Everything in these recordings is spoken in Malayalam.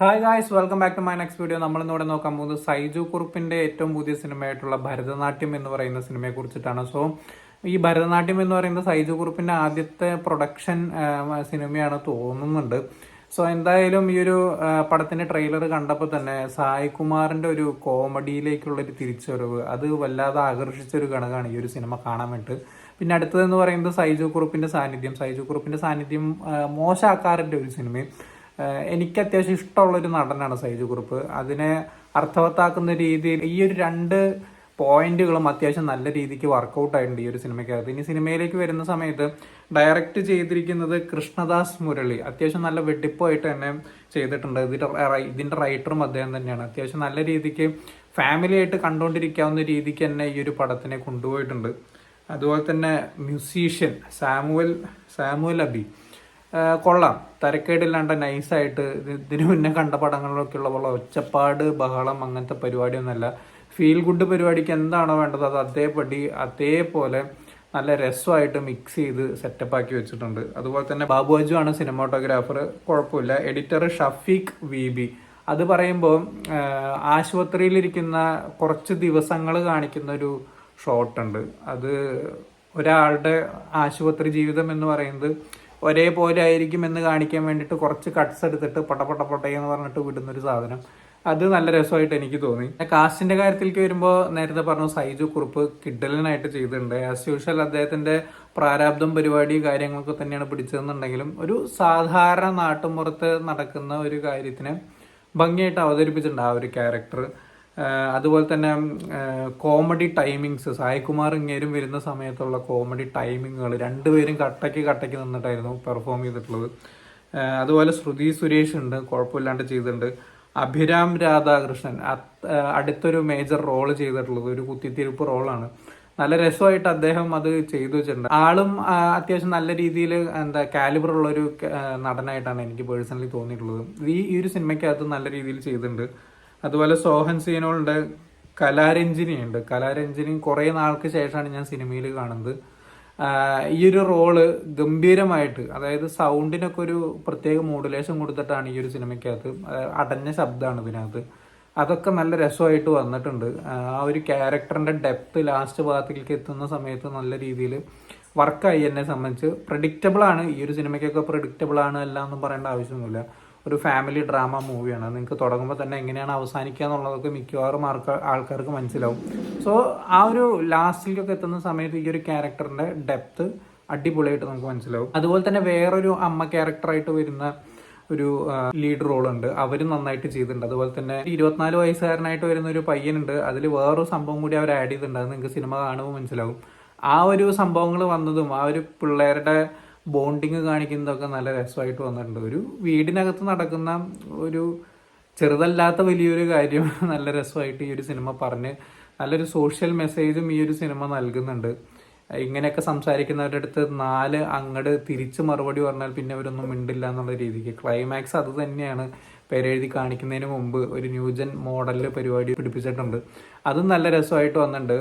Hi guys, welcome back to my next video. നമ്മളിന്നിവിടെ നോക്കാൻ പോകുന്നത് സൈജു കുറുപ്പിന്റെ ഏറ്റവും പുതിയ സിനിമയായിട്ടുള്ള ഭരതനാട്യം എന്ന് പറയുന്ന സിനിമയെ കുറിച്ചിട്ടാണ്. സോ ഈ ഭരതനാട്യം എന്ന് പറയുന്നത് സൈജു കുറുപ്പിന്റെ ആദ്യത്തെ പ്രൊഡക്ഷൻ സിനിമയാണ് തോന്നുന്നുണ്ട്. സോ എന്തായാലും ഈ ഒരു പടത്തിന്റെ ട്രെയിലർ കണ്ടപ്പോൾ തന്നെ സായ് കുമാറിന്റെ ഒരു കോമഡിയിലേക്കുള്ള ഒരു തിരിച്ചുവരവ് അത് വല്ലാതെ ആകർഷിച്ച ഒരു ഘടകമാണ് ഈ ഒരു സിനിമ കാണാൻ വേണ്ടിയിട്ട്. പിന്നെ അടുത്തതെന്ന് പറയുന്നത് സൈജു കുറുപ്പിന്റെ സാന്നിധ്യം മോശമാക്കാറിന്റെ ഒരു സിനിമയും. എനിക്ക് അത്യാവശ്യം ഇഷ്ടമുള്ളൊരു നടനാണ് സൈജു കുറുപ്പ്. അതിനെ അർത്ഥവത്താക്കുന്ന രീതിയിൽ ഈ ഒരു രണ്ട് പോയിന്റുകളും അത്യാവശ്യം നല്ല രീതിക്ക് വർക്കൗട്ട് ആയിട്ടുണ്ട് ഈ ഒരു സിനിമയ്ക്കകത്ത്. ഇനി സിനിമയിലേക്ക് വരുന്ന സമയത്ത് ഡയറക്റ്റ് ചെയ്തിരിക്കുന്നത് കൃഷ്ണദാസ് മുരളി. അത്യാവശ്യം നല്ല വെടിപ്പായിട്ട് തന്നെ ചെയ്തിട്ടുണ്ട്. ഇതിന്റെ റൈറ്ററും അദ്ദേഹം തന്നെയാണ്. അത്യാവശ്യം നല്ല രീതിക്ക് ഫാമിലി ആയിട്ട് കണ്ടുകൊണ്ടിരിക്കാവുന്ന രീതിക്ക് തന്നെ ഈ ഒരു പടത്തിനെ കൊണ്ടുപോയിട്ടുണ്ട്. അതുപോലെ തന്നെ മ്യൂസീഷ്യൻ സാമുവൽ അബി കൊള്ളാം, തരക്കേടില്ലാണ്ട് നൈസായിട്ട്. ഇതിനു മുന്നേ കണ്ട പടങ്ങളിലൊക്കെ ഉള്ള പോലെ ഒച്ചപ്പാട് ബഹളം അങ്ങനത്തെ പരിപാടിയൊന്നുമല്ല. ഫീൽ ഗുഡ് പരിപാടിക്ക് എന്താണോ വേണ്ടത് അത് അതേപോലെ നല്ല രസമായിട്ട് മിക്സ് ചെയ്ത് സെറ്റപ്പാക്കി വെച്ചിട്ടുണ്ട്. അതുപോലെ തന്നെ ബാബു അജു ആണ് സിനിമാറ്റോഗ്രാഫർ, കുഴപ്പമില്ല. Editor Shafeeq VB. അത് പറയുമ്പോൾ ആശുപത്രിയിലിരിക്കുന്ന കുറച്ച് ദിവസങ്ങൾ കാണിക്കുന്ന ഒരു ഷോട്ടുണ്ട്. അത് ഒരാളുടെ ആശുപത്രി ജീവിതം എന്ന് പറയുന്നത് ഒരേപോലെ ആയിരിക്കും എന്ന് കാണിക്കാൻ വേണ്ടിയിട്ട് കുറച്ച് കട്ട്സ് എടുത്തിട്ട് പൊട്ടയെന്ന് പറഞ്ഞിട്ട് വിടുന്നൊരു സാധനം. അത് നല്ല രസമായിട്ട് എനിക്ക് തോന്നി. കാസ്റ്റിന്റെ കാര്യത്തിലേക്ക് വരുമ്പോൾ നേരത്തെ പറഞ്ഞു സൈജു കുറുപ്പ് കിഡ്ഡലിനായിട്ട് ചെയ്തിട്ടുണ്ട്. ആസ് യൂഷ്വൽ അദ്ദേഹത്തിന്റെ പ്രാരാബ്ദം പരിപാടി കാര്യങ്ങളൊക്കെ തന്നെയാണ് പിടിച്ചതെന്നുണ്ടെങ്കിലും ഒരു സാധാരണ നാട്ടുമ്പുറത്ത് നടക്കുന്ന ഒരു കാര്യത്തിനെ ഭംഗിയായിട്ട് അവതരിപ്പിച്ചിട്ടുണ്ട് ആ ഒരു ക്യാരക്ടർ. അതുപോലെ തന്നെ കോമഡി ടൈമിങ്സ്, സായ്കുമാർ ഇങ്ങേരും വരുന്ന സമയത്തുള്ള കോമഡി ടൈമിങ്ങുകൾ രണ്ടുപേരും കട്ടയ്ക്ക് നിന്നിട്ടായിരുന്നു പെർഫോം ചെയ്തിട്ടുള്ളത്. അതുപോലെ ശ്രുതി സുരേഷ് ഉണ്ട്, കുഴപ്പമില്ലാണ്ട് ചെയ്തിട്ടുണ്ട്. അഭിരാം രാധാകൃഷ്ണൻ അടുത്തൊരു മേജർ റോള് ചെയ്തിട്ടുള്ളത് ഒരു കുത്തിത്തിരിപ്പ് റോളാണ്. നല്ല രസമായിട്ട് അദ്ദേഹം അത് ചെയ്തു വെച്ചിട്ടുണ്ട്. ആളും അത്യാവശ്യം നല്ല രീതിയിൽ കാലിബർ ഉള്ള ഒരു നടനായിട്ടാണ് എനിക്ക് പേഴ്സണലി തോന്നിയിട്ടുള്ളത്. ഈ ഒരു സിനിമയ്ക്കകത്ത് നല്ല രീതിയിൽ ചെയ്തിട്ടുണ്ട്. അതുപോലെ സോഹൻ സീനോളുണ്ട്. കലാരഞ്ജിനി കുറേ നാൾക്ക് ശേഷമാണ് ഞാൻ സിനിമയിൽ കാണുന്നത്. ഈ ഒരു റോള് ഗംഭീരമായിട്ട്, അതായത് സൗണ്ടിനൊക്കെ ഒരു പ്രത്യേക മോഡുലേഷൻ കൊടുത്തിട്ടാണ് ഈ ഒരു സിനിമയ്ക്കകത്ത്. അടഞ്ഞ ശബ്ദമാണ് ഇതിനകത്ത്. അതൊക്കെ നല്ല രസമായിട്ട് വന്നിട്ടുണ്ട്. ആ ഒരു ക്യാരക്ടറിന്റെ ഡെപ്ത് ലാസ്റ്റ് ഭാഗത്തേക്ക് എത്തുന്ന സമയത്ത് നല്ല രീതിയിൽ വർക്കായി. എന്നെ സംബന്ധിച്ച് പ്രഡിക്റ്റബിൾ ആണ്. ഈ ഒരു സിനിമയ്ക്കൊക്കെ പ്രഡിക്റ്റബിൾ ആണ് അല്ല എന്നും പറയേണ്ട ആവശ്യമൊന്നുമില്ല. ഒരു ഫാമിലി ഡ്രാമ മൂവിയാണ്. നിങ്ങൾക്ക് തുടങ്ങുമ്പോൾ തന്നെ എങ്ങനെയാണ് അവസാനിക്കുക എന്നുള്ളതൊക്കെ മിക്കവാറും ആൾക്കാർക്ക് മനസ്സിലാവും. സോ ആ ഒരു ലാസ്റ്റിലേക്കൊക്കെ എത്തുന്ന സമയത്ത് ഈ ഒരു ക്യാരക്ടറിന്റെ ഡെപ്ത് അടിപൊളിയായിട്ട് നമുക്ക് മനസ്സിലാവും. അതുപോലെ തന്നെ വേറൊരു അമ്മ ക്യാരക്ടറായിട്ട് വരുന്ന ഒരു ലീഡ് റോളുണ്ട്, അവരും നന്നായിട്ട് ചെയ്തിട്ടുണ്ട്. അതുപോലെ തന്നെ 24 വയസ്സുകാരനായിട്ട് വരുന്ന ഒരു പയ്യനുണ്ട്. അതിൽ വേറൊരു സംഭവം കൂടി അവർ ആഡ് ചെയ്തിട്ടുണ്ട്. അത് നിങ്ങൾക്ക് സിനിമ കാണുമ്പോൾ മനസ്സിലാവും. ആ ഒരു സംഭവങ്ങൾ വന്നതും ആ ഒരു പിള്ളേരുടെ ബോണ്ടിങ് കാണിക്കുന്നതൊക്കെ നല്ല രസമായിട്ട് വന്നിട്ടുണ്ട്. ഒരു വീടിനകത്ത് നടക്കുന്ന ഒരു ചെറുതല്ലാത്ത വലിയൊരു കാര്യം നല്ല രസമായിട്ട് ഈ ഒരു സിനിമ പറഞ്ഞ് നല്ലൊരു സോഷ്യൽ മെസ്സേജും ഈ ഒരു സിനിമ നൽകുന്നുണ്ട്. ഇങ്ങനെയൊക്കെ സംസാരിക്കുന്നവരുടെ അടുത്ത് 4 അങ്ങട് തിരിച്ച് മറുപടി പറഞ്ഞാൽ പിന്നെ അവരൊന്നും മിണ്ടില്ല എന്നുള്ള രീതിക്ക് ക്ലൈമാക്സ് അത് തന്നെയാണ്. പേരെഴുതി കാണിക്കുന്നതിന് മുമ്പ് ഒരു ന്യൂജൻ മോഡലിൽ പരിപാടി പിടിപ്പിച്ചിട്ടുണ്ട്. അതും നല്ല രസമായിട്ട് വന്നിട്ടുണ്ട്.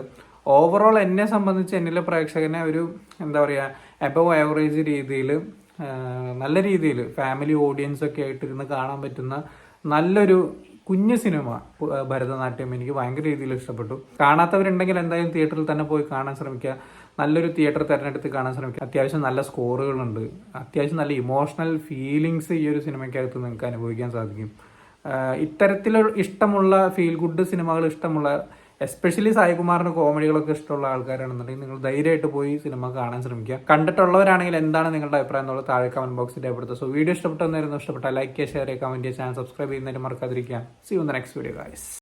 ഓവറോൾ എന്നെ സംബന്ധിച്ച് എന്നിലെ പ്രേക്ഷകനെ ഒരു എബവ് ആവറേജ് രീതിയിൽ നല്ല രീതിയിൽ ഫാമിലി ഓഡിയൻസ് ഒക്കെ ആയിട്ടിരുന്ന് കാണാൻ പറ്റുന്ന നല്ലൊരു കുഞ്ഞു സിനിമ ഭരതനാട്യം. എനിക്ക് ഭയങ്കര രീതിയിൽ ഇഷ്ടപ്പെട്ടു. കാണാത്തവരുണ്ടെങ്കിൽ എന്തായാലും തിയേറ്ററിൽ തന്നെ പോയി കാണാൻ ശ്രമിക്കുക. നല്ലൊരു തിയേറ്റർ തിരഞ്ഞെടുത്ത് കാണാൻ ശ്രമിക്കുക. അത്യാവശ്യം നല്ല സ്കോറുകളുണ്ട്. അത്യാവശ്യം നല്ല ഇമോഷണൽ ഫീലിങ്സ് ഈ ഒരു സിനിമയ്ക്കകത്ത് നിങ്ങൾക്ക് അനുഭവിക്കാൻ സാധിക്കും. ഇത്തരത്തിൽ ഇഷ്ടമുള്ള ഫീൽ ഗുഡ് സിനിമകൾ ഇഷ്ടമുള്ള, എസ്പെഷ്യലി സായ്കുമാറിന്റെ കോമഡികളൊക്കെ ഇഷ്ടമുള്ള ആൾക്കാരാണെന്നുണ്ടെങ്കിൽ നിങ്ങൾ ധൈര്യമായിട്ട് പോയി സിനിമ കാണാൻ ശ്രമിക്കുക. കണ്ടിട്ടുള്ളവരാണെങ്കിൽ എന്താണ് നിങ്ങളുടെ അഭിപ്രായം എന്നുള്ളത് താഴെ കമന്റ് ബോക്സിൽ രേഖപ്പെടുത്തുക. സോ വീഡിയോ ഇഷ്ടപ്പെട്ടെന്നായിരുന്നു. ഇഷ്ടപ്പെട്ട ലൈക്ക് ചെയ്യുക, ഷെയർ ചെയ്യുക, കമന്റ് ചെയ്യുക, ചാനൽ സബ്സ്ക്രൈബ് ചെയ്യുന്നതിന് മറക്കാതിരിക്കുക. See you in the next video guys.